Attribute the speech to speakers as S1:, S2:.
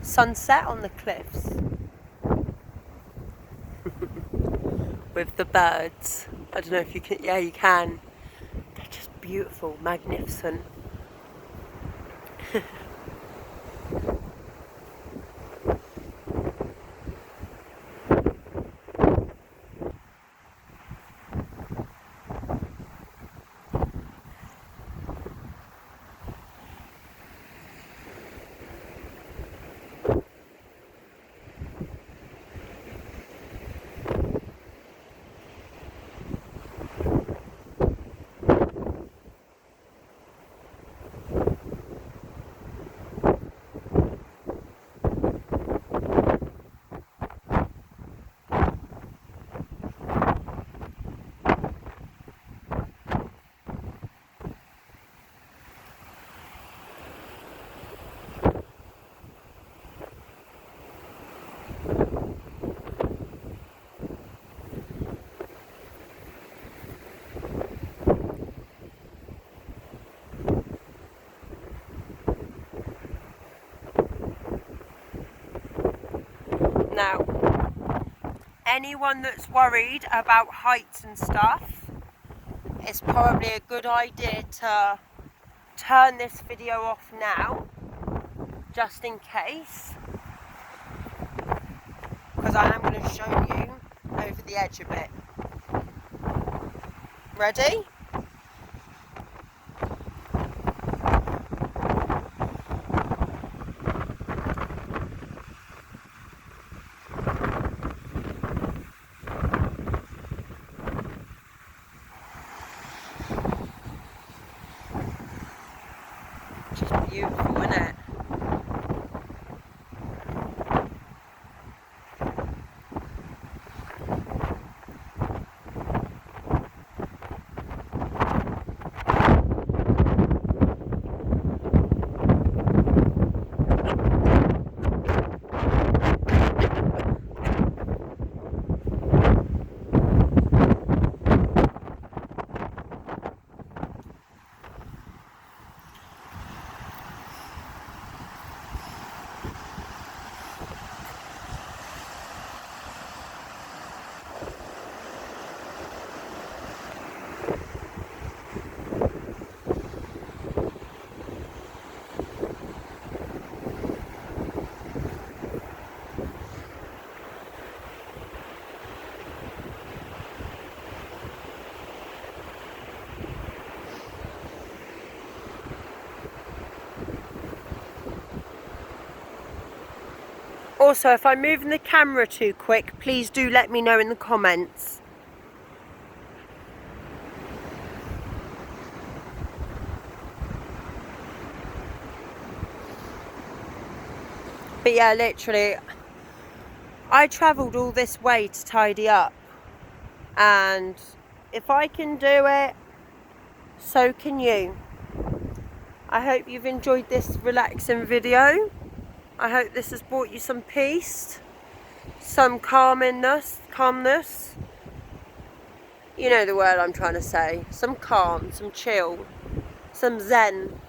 S1: sunset on the cliffs with the birds. I don't know if you can, yeah you can. They're just beautiful, magnificent. Now, anyone that's worried about heights and stuff, it's probably a good idea to turn this video off now, just in case, because I am going to show you over the edge a bit. Ready? Just beautiful, isn't it? Also, if I'm moving the camera too quick, please do let me know in the comments. But yeah, literally, I travelled all this way to tidy up. And if I can do it, so can you. I hope you've enjoyed this relaxing video. I hope this has brought you some peace, some calmness. You know the word I'm trying to say. Some calm, some chill, some zen.